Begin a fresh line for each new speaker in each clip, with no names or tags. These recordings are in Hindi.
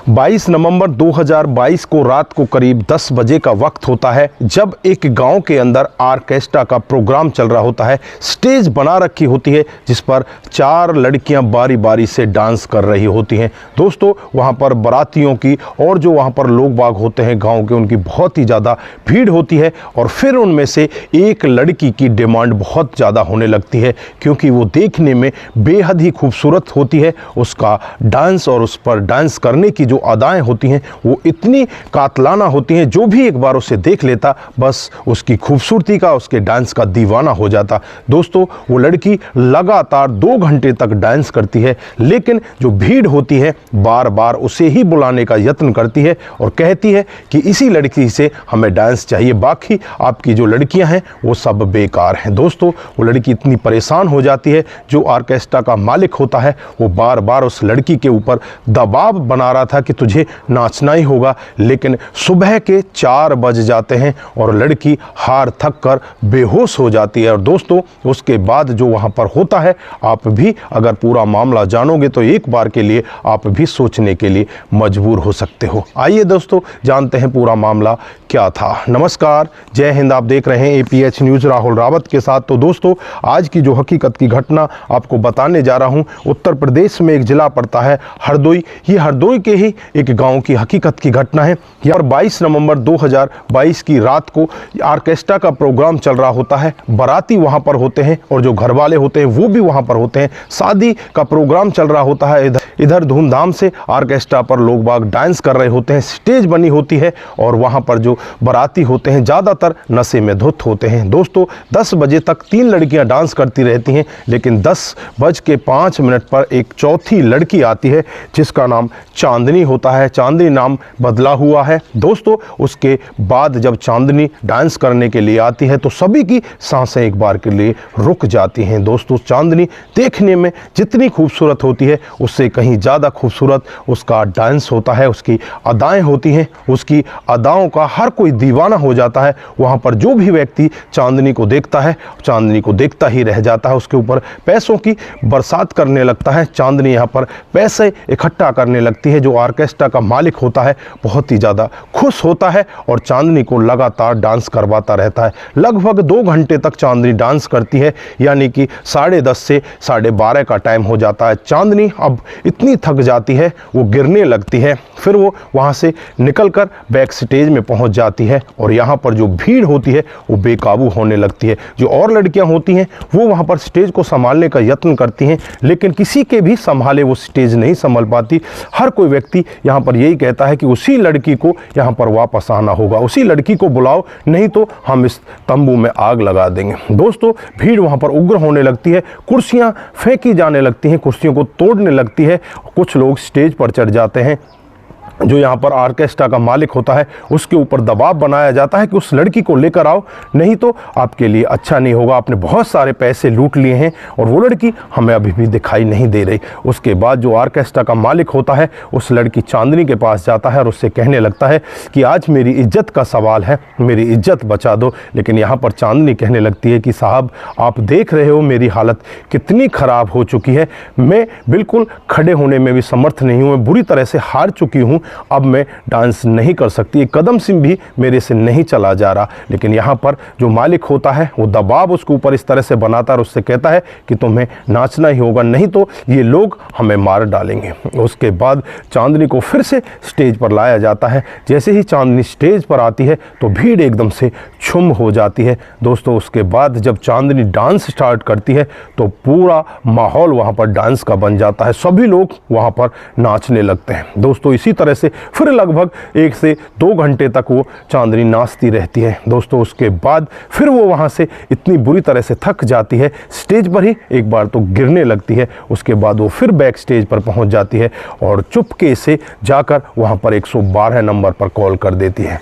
22 नवंबर 2022 को रात को करीब 10 बजे का वक्त होता है जब एक गांव के अंदर ऑर्केस्ट्रा का प्रोग्राम चल रहा होता है। स्टेज बना रखी होती है जिस पर 4 लड़कियां बारी बारी से डांस कर रही होती हैं। दोस्तों, वहां पर बारातियों की और जो वहां पर लोग बाग होते हैं गांव के, उनकी बहुत ही ज़्यादा भीड़ होती है और फिर उनमें से एक लड़की की डिमांड बहुत ज़्यादा होने लगती है क्योंकि वो देखने में बेहद ही खूबसूरत होती है। उसका डांस और उस पर डांस करने की जो अदाएं होती हैं वो इतनी कातलाना होती हैं, जो भी एक बार उसे देख लेता बस उसकी खूबसूरती का, उसके डांस का दीवाना हो जाता। दोस्तों, वो लड़की लगातार 2 घंटे तक डांस करती है, लेकिन जो भीड़ होती है बार बार उसे ही बुलाने का यत्न करती है और कहती है कि इसी लड़की से हमें डांस चाहिए, बाकी आपकी जो लड़कियां हैं वो सब बेकार हैं। दोस्तों, वो लड़की इतनी परेशान हो जाती है, जो ऑर्केस्ट्रा का मालिक होता है वो बार बार उस लड़की के ऊपर दबाव बना रहा था कि तुझे नाचना ही होगा, लेकिन सुबह के 4 बज जाते हैं और लड़की हार थक कर बेहोश हो जाती है। और दोस्तों, उसके बाद जो वहां पर होता है, आप भी अगर पूरा मामला जानोगे तो एक बार के लिए आप भी सोचने के लिए मजबूर हो सकते हो। आइए दोस्तों, जानते हैं पूरा मामला क्या था। नमस्कार, जय हिंद। आप देख रहे हैं APH न्यूज़ राहुल रावत के साथ। तो दोस्तों, आज की जो हकीकत की घटना आपको बताने जा रहा हूं, उत्तर प्रदेश में एक जिला पड़ता है हरदोई। ये हरदोई के ही एक गांव की हकीकत की घटना है। यहाँ पर 22 नवंबर 2022 की रात को ऑर्केस्ट्रा का प्रोग्राम चल रहा होता है। बाराती वहां पर होते हैं और जो घर वाले होते हैं वो भी वहां पर होते हैं। शादी का प्रोग्राम चल रहा होता है। इधर धूमधाम से ऑर्केस्ट्रा पर लोग बाग डांस कर रहे होते हैं। स्टेज बनी होती है और वहां पर जो बाराती होते हैं ज़्यादातर नशे में धुत होते हैं। दोस्तों, 10 बजे तक 3 लड़कियां डांस करती रहती हैं, लेकिन 10:05 पर एक चौथी लड़की आती है जिसका नाम चांदनी होता है। चांदनी नाम बदला हुआ है। दोस्तों, उसके बाद जब चांदनी डांस करने के लिए आती है तो सभी की सांसें एक बार के लिए रुक जाती हैं। दोस्तों, चांदनी देखने में जितनी खूबसूरत होती है उससे कहीं ज़्यादा खूबसूरत उसका डांस होता है, उसकी अदाएं होती हैं। उसकी अदाओं का हर कोई दीवाना हो जाता है। वहाँ पर जो भी व्यक्ति चांदनी को देखता है, चांदनी को देखता ही रह जाता है। उसके ऊपर पैसों की बरसात करने लगता है। चांदनी यहाँ पर पैसे इकट्ठा करने लगती है। जो ऑर्केस्ट्रा का मालिक होता है बहुत ही ज़्यादा खुश होता है और चांदनी को लगातार डांस करवाता रहता है। लगभग 2 घंटे तक चांदनी डांस करती है, यानी कि 10:30 से 12:30 का टाइम हो जाता है। चांदनी अब इतनी थक जाती है, वो गिरने लगती है। फिर वो वहाँ से निकलकर बैक स्टेज में पहुँच जाती है और यहाँ पर जो भीड़ होती है वो बेकाबू होने लगती है। जो और लड़कियाँ होती हैं वो वहाँ पर स्टेज को संभालने का यत्न करती हैं, लेकिन किसी के भी संभाले वो स्टेज नहीं संभाल पाती। हर कोई व्यक्ति यहाँ पर यही कहता है कि उसी लड़की को यहाँ पर वापस आना होगा, उसी लड़की को बुलाओ, नहीं तो हम इस तंबू में आग लगा देंगे। दोस्तों, भीड़ वहाँ पर उग्र होने लगती है। कुर्सियाँ फेंकी जाने लगती हैं, कुर्सियों को तोड़ने लगती है। कुछ लोग स्टेज पर चढ़ जाते हैं। जो यहाँ पर ऑर्केस्ट्रा का मालिक होता है उसके ऊपर दबाव बनाया जाता है कि उस लड़की को लेकर आओ, नहीं तो आपके लिए अच्छा नहीं होगा। आपने बहुत सारे पैसे लूट लिए हैं और वो लड़की हमें अभी भी दिखाई नहीं दे रही। उसके बाद जो ऑर्केस्ट्रा का मालिक होता है उस लड़की चांदनी के पास जाता है और उससे कहने लगता है कि आज मेरी इज्जत का सवाल है, मेरी इज्जत बचा दो। लेकिन यहाँ पर चांदनी कहने लगती है कि साहब, आप देख रहे हो मेरी हालत कितनी ख़राब हो चुकी है, मैं बिल्कुल खड़े होने में भी समर्थ नहीं हूँ, मैं बुरी तरह से हार चुकी हूँ, अब मैं डांस नहीं कर सकती, एक कदम से भी मेरे से नहीं चला जा रहा। लेकिन यहाँ पर जो मालिक होता है वो दबाव उसके ऊपर इस तरह से बनाता है और उससे कहता है कि तुम्हें नाचना ही होगा, नहीं तो ये लोग हमें मार डालेंगे। उसके बाद चांदनी को फिर से स्टेज पर लाया जाता है। जैसे ही चांदनी स्टेज पर आती है तो भीड़ एकदम से छुम हो जाती है। दोस्तों, उसके बाद जब चांदनी डांस स्टार्ट करती है तो पूरा माहौल वहाँ पर डांस का बन जाता है। सभी लोग वहाँ पर नाचने लगते हैं। दोस्तों, इसी तरह से फिर लगभग 1 से 2 घंटे तक वो चांदनी नाचती रहती है। दोस्तों, उसके बाद फिर वो वहाँ से इतनी बुरी तरह से थक जाती है, स्टेज पर ही एक बार तो गिरने लगती है। उसके बाद वो फिर बैक स्टेज पर पहुँच जाती है और चुपके से जाकर वहाँ पर 112 नंबर पर कॉल कर देती है।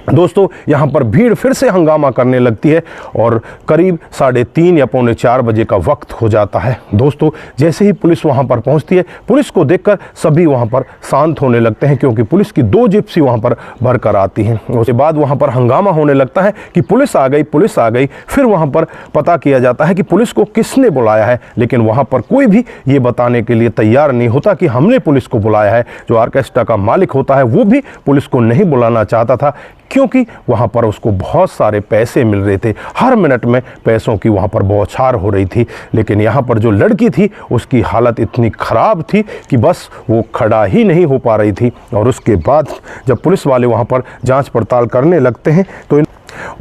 दोस्तों यहाँ पर भीड़ फिर से हंगामा करने लगती है और करीब 3:30 या 3:45 बजे का वक्त हो जाता है। दोस्तों जैसे ही पुलिस वहाँ पर पहुँचती है, पुलिस को देखकर सभी वहाँ पर शांत होने लगते हैं, क्योंकि पुलिस की 2 जिप्सी वहाँ पर भर कर आती हैं। उसके बाद वहाँ पर हंगामा होने लगता है कि पुलिस आ गई, पुलिस आ गई। फिर वहाँ पर पता किया जाता है कि पुलिस को किसने बुलाया है, लेकिन वहाँ पर कोई भी ये बताने के लिए तैयार नहीं होता कि हमने पुलिस को बुलाया है। जो ऑर्केस्ट्रा का मालिक होता है वो भी पुलिस को नहीं बुलाना चाहता था, क्योंकि वहाँ पर उसको बहुत सारे पैसे मिल रहे थे, हर मिनट में पैसों की वहाँ पर बौछार हो रही थी। लेकिन यहाँ पर जो लड़की थी उसकी हालत इतनी ख़राब थी कि बस वो खड़ा ही नहीं हो पा रही थी। और उसके बाद जब पुलिस वाले वहाँ पर जांच पड़ताल करने लगते हैं तो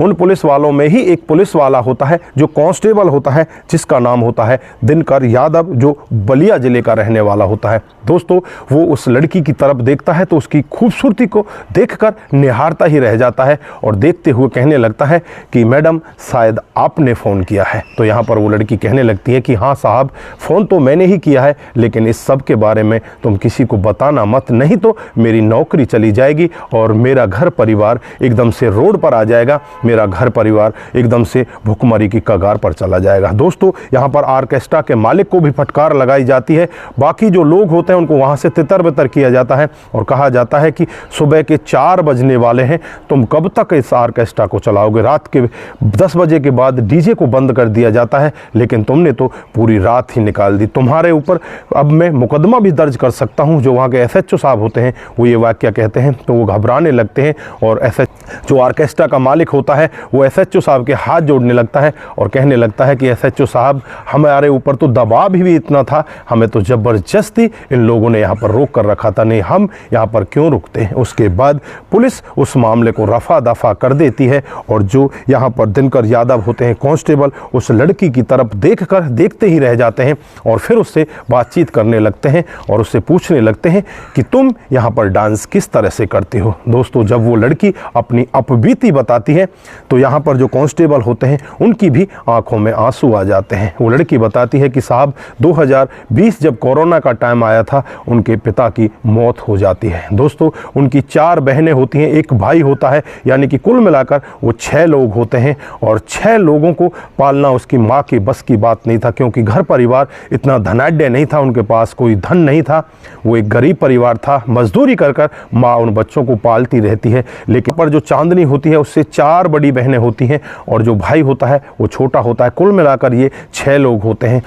उन पुलिस वालों में ही एक पुलिस वाला होता है जो कांस्टेबल होता है, जिसका नाम होता है दिनकर यादव, जो बलिया ज़िले का रहने वाला होता है। दोस्तों वो उस लड़की की तरफ देखता है तो उसकी खूबसूरती को देखकर निहारता ही रह जाता है और देखते हुए कहने लगता है कि मैडम शायद आपने फ़ोन किया है। तो यहाँ पर वो लड़की कहने लगती है कि हाँ साहब, फ़ोन तो मैंने ही किया है, लेकिन इस सब के बारे में तुम किसी को बताना मत, नहीं तो मेरी नौकरी चली जाएगी और मेरा घर परिवार एकदम से रोड पर आ जाएगा, मेरा घर परिवार एकदम से भुखमरी की कगार पर चला जाएगा। दोस्तों यहाँ पर ऑर्केस्ट्रा के मालिक को भी फटकार लगाई जाती है, बाकी जो लोग होते हैं उनको वहाँ से तितर बितर किया जाता है और कहा जाता है कि सुबह के 4 बजने वाले हैं, तुम कब तक इस ऑर्केस्ट्रा को चलाओगे? रात के 10 बजे के बाद डीजे को बंद कर दिया जाता है, लेकिन तुमने तो पूरी रात ही निकाल दी, तुम्हारे ऊपर अब मैं मुकदमा भी दर्ज कर सकता हूँ। जो वहाँ के SHO साहब होते हैं वो ये वाक्य कहते हैं तो वो घबराने लगते हैं और जो ऑर्केस्ट्रा का मालिक होता है वो SHO साहब के हाथ जोड़ने लगता है और कहने लगता है कि SHO साहब, हमारे ऊपर तो दबाव भी इतना था, हमें तो ज़बरदस्ती इन लोगों ने यहाँ पर रोक कर रखा था, नहीं हम यहाँ पर क्यों रुकते हैं। उसके बाद पुलिस उस मामले को रफा दफा कर देती है और जो यहाँ पर दिनकर यादव होते हैं कांस्टेबल, उस लड़की की तरफ देखते ही रह जाते हैं और फिर उससे बातचीत करने लगते हैं और उससे पूछने लगते हैं कि तुम यहाँ पर डांस किस तरह से करते हो। दोस्तों जब वो लड़की अपनी अपबीती बताती है तो यहाँ पर जो कांस्टेबल होते हैं उनकी भी आंखों में आंसू आ जाते हैं। वो लड़की बताती है कि साहब 2020 जब कोरोना का टाइम आया था, उनके पिता की मौत हो जाती है। दोस्तों उनकी 4 बहनें होती हैं, एक भाई होता है, यानी कि कुल मिलाकर वो 6 लोग होते हैं और 6 लोगों को पालना उसकी माँ की बस की बात नहीं था, क्योंकि घर परिवार इतना धनाढ्य नहीं था, उनके पास कोई धन नहीं था, वो एक गरीब परिवार था। मजदूरी कर माँ उन बच्चों को पालती रहती है। लेकिन पर जो चांदनी होती है उससे 4 बड़ी बहनें होती हैं और जो भाई होता है वो छोटा होता है। कुल मिलाकर ये 6 लोग होते हैं।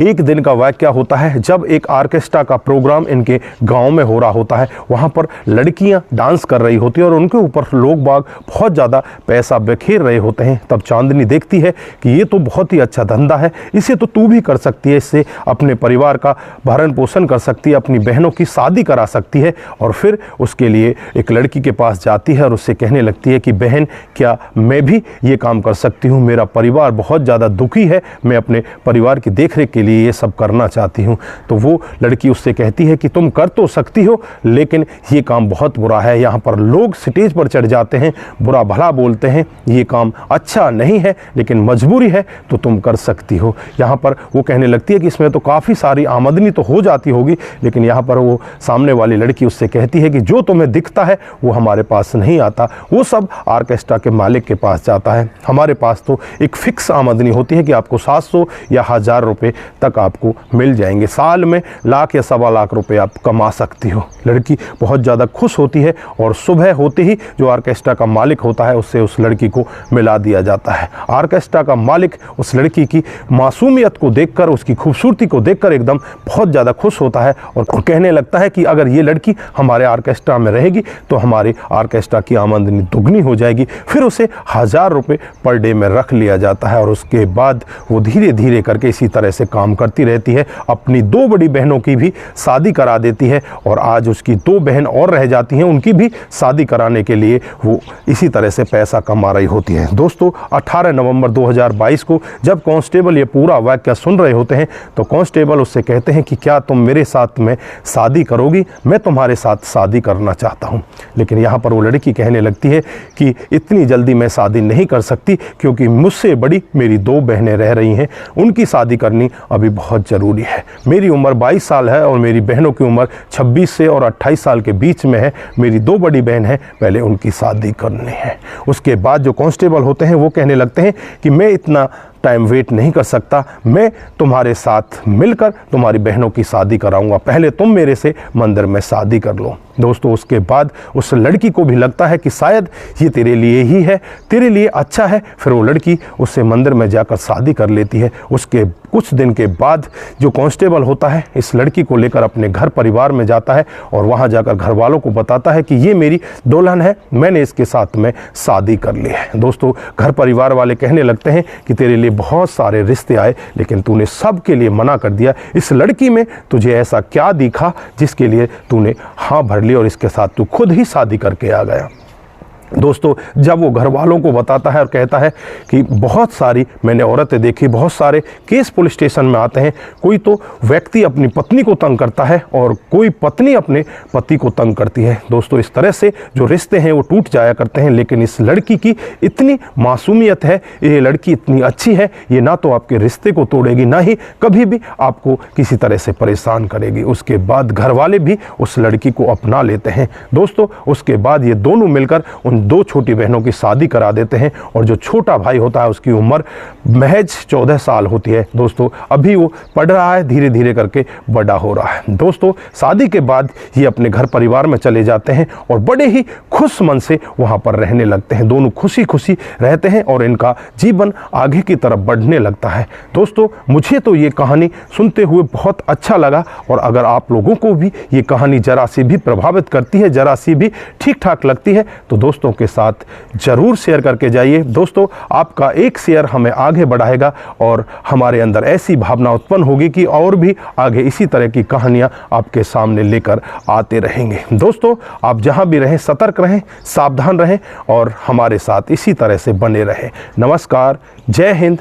एक दिन का वाकया होता है जब एक ऑर्केस्ट्रा का प्रोग्राम इनके गांव में हो रहा होता है। वहाँ पर लड़कियाँ डांस कर रही होती हैं और उनके ऊपर लोग बाग बहुत ज़्यादा पैसा बिखेर रहे होते हैं। तब चांदनी देखती है कि ये तो बहुत ही अच्छा धंधा है, इसे तो तू भी कर सकती है, इससे अपने परिवार का भरण पोषण कर सकती है, अपनी बहनों की शादी करा सकती है। और फिर उसके लिए एक लड़की के पास जाती है और उससे कहने लगती है कि बहन, क्या मैं भी ये काम कर सकती हूँ? मेरा परिवार बहुत ज़्यादा दुखी है, मैं अपने परिवार की देखरेख के लिए ये सब करना चाहती हूँ। तो वो लड़की उससे कहती है कि तुम कर तो सकती हो, लेकिन ये काम बहुत बुरा है, यहाँ पर लोग स्टेज पर चढ़ जाते हैं, बुरा भला बोलते हैं, ये काम अच्छा नहीं है, लेकिन मजबूरी है तो तुम कर सकती हो। यहाँ पर वो कहने लगती है कि इसमें तो काफ़ी सारी आमदनी तो हो जाती होगी, लेकिन यहाँ पर वो सामने वाली लड़की उससे कहती है कि जो तुम्हें दिखता है वो हमारे पास नहीं आता, वो सब ऑर्केस्ट्रा के मालिक के पास जाता है, हमारे पास तो एक फिक्स आमदनी होती है कि आपको 700 या 1000 रुपये तक आपको मिल जाएंगे, साल में लाख या 1.25 लाख रुपए आप कमा सकती हो। लड़की बहुत ज़्यादा खुश होती है और सुबह होते ही जो ऑर्केस्ट्रा का मालिक होता है उससे उस लड़की को मिला दिया जाता है। ऑर्केस्ट्रा का मालिक उस लड़की की मासूमियत को देखकर, उसकी खूबसूरती को देखकर एकदम बहुत ज़्यादा खुश होता है और कहने लगता है कि अगर ये लड़की हमारे ऑर्केस्ट्रा में रहेगी तो हमारे ऑर्केस्ट्रा की आमदनी दुगनी हो जाएगी। फिर उसे 1000 रुपये पर डे में रख लिया जाता है और उसके बाद वो धीरे धीरे करके इसी तरह से काम करती रहती है। अपनी 2 बड़ी बहनों की भी शादी करा देती है और आज उसकी 2 बहन और रह जाती हैं, उनकी भी शादी कराने के लिए वो इसी तरह से पैसा कमा रही होती है। दोस्तों 18 नवंबर 2022 को जब कांस्टेबल ये पूरा वाकया सुन रहे होते हैं तो कांस्टेबल उससे कहते हैं कि क्या तुम मेरे साथ में शादी करोगी? मैं तुम्हारे साथ शादी करना चाहता हूँ। लेकिन यहाँ पर वो लड़की कहने लगती है कि इतनी जल्दी मैं शादी नहीं कर सकती, क्योंकि मुझसे बड़ी मेरी 2 बहनें रह रही हैं, उनकी शादी करनी अभी बहुत ज़रूरी है। मेरी उम्र 22 साल है और मेरी बहनों की उम्र 26 से और 28 साल के बीच में है। मेरी 2 बड़ी बहन हैं, पहले उनकी शादी करनी है। उसके बाद जो कांस्टेबल होते हैं वो कहने लगते हैं कि मैं इतना टाइम वेट नहीं कर सकता, मैं तुम्हारे साथ मिलकर तुम्हारी बहनों की शादी कराऊंगा, पहले तुम मेरे से मंदिर में शादी कर लो। दोस्तों, उसके बाद उस लड़की को भी लगता है कि शायद ये तेरे लिए ही है, तेरे लिए अच्छा है। फिर वो लड़की उससे मंदिर में जाकर शादी कर लेती है। उसके कुछ दिन के बाद जो कांस्टेबल होता है इस लड़की को लेकर अपने घर परिवार में जाता है और वहाँ जाकर घर वालों को बताता है कि ये मेरी दुल्हन है, मैंने इसके साथ में शादी कर ली है। दोस्तों, घर परिवार वाले कहने लगते हैं कि तेरे लिए बहुत सारे रिश्ते आए, लेकिन तूने सब के लिए मना कर दिया। इस लड़की में तुझे ऐसा क्या दिखा जिसके लिए तूने हाँ भर ली और इसके साथ तू खुद ही शादी करके आ गया। दोस्तों, जब वो घर वालों को बताता है और कहता है कि बहुत सारी मैंने औरतें देखी, बहुत सारे केस पुलिस स्टेशन में आते हैं, कोई तो व्यक्ति अपनी पत्नी को तंग करता है और कोई पत्नी अपने पति को तंग करती है। दोस्तों, इस तरह से जो रिश्ते हैं वो टूट जाया करते हैं, लेकिन इस लड़की की इतनी मासूमियत है, ये लड़की इतनी अच्छी है, ये ना तो आपके रिश्ते को तोड़ेगी, ना ही कभी भी आपको किसी तरह से परेशान करेगी। उसके बाद घर वाले भी उस लड़की को अपना लेते हैं। दोस्तों, उसके बाद ये दोनों मिलकर उन 2 छोटी बहनों की शादी करा देते हैं और जो छोटा भाई होता है उसकी उम्र महज 14 साल होती है। दोस्तों, अभी वो पढ़ रहा है, धीरे धीरे करके बड़ा हो रहा है। दोस्तों, शादी के बाद ये अपने घर परिवार में चले जाते हैं और बड़े ही खुश मन से वहाँ पर रहने लगते हैं। दोनों खुशी खुशी रहते हैं और इनका जीवन आगे की तरफ बढ़ने लगता है। दोस्तों, मुझे तो ये कहानी सुनते हुए बहुत अच्छा लगा और अगर आप लोगों को भी ये कहानी जरा सी भी प्रभावित करती है, जरा सी भी ठीक ठाक लगती है, तो दोस्तों के साथ जरूर शेयर करके जाइए। दोस्तों, आपका एक शेयर हमें आगे बढ़ाएगा और हमारे अंदर ऐसी भावना उत्पन्न होगी कि और भी आगे इसी तरह की कहानियां आपके सामने लेकर आते रहेंगे। दोस्तों, आप जहां भी रहें सतर्क रहें, सावधान रहें और हमारे साथ इसी तरह से बने रहें। नमस्कार, जय हिंद,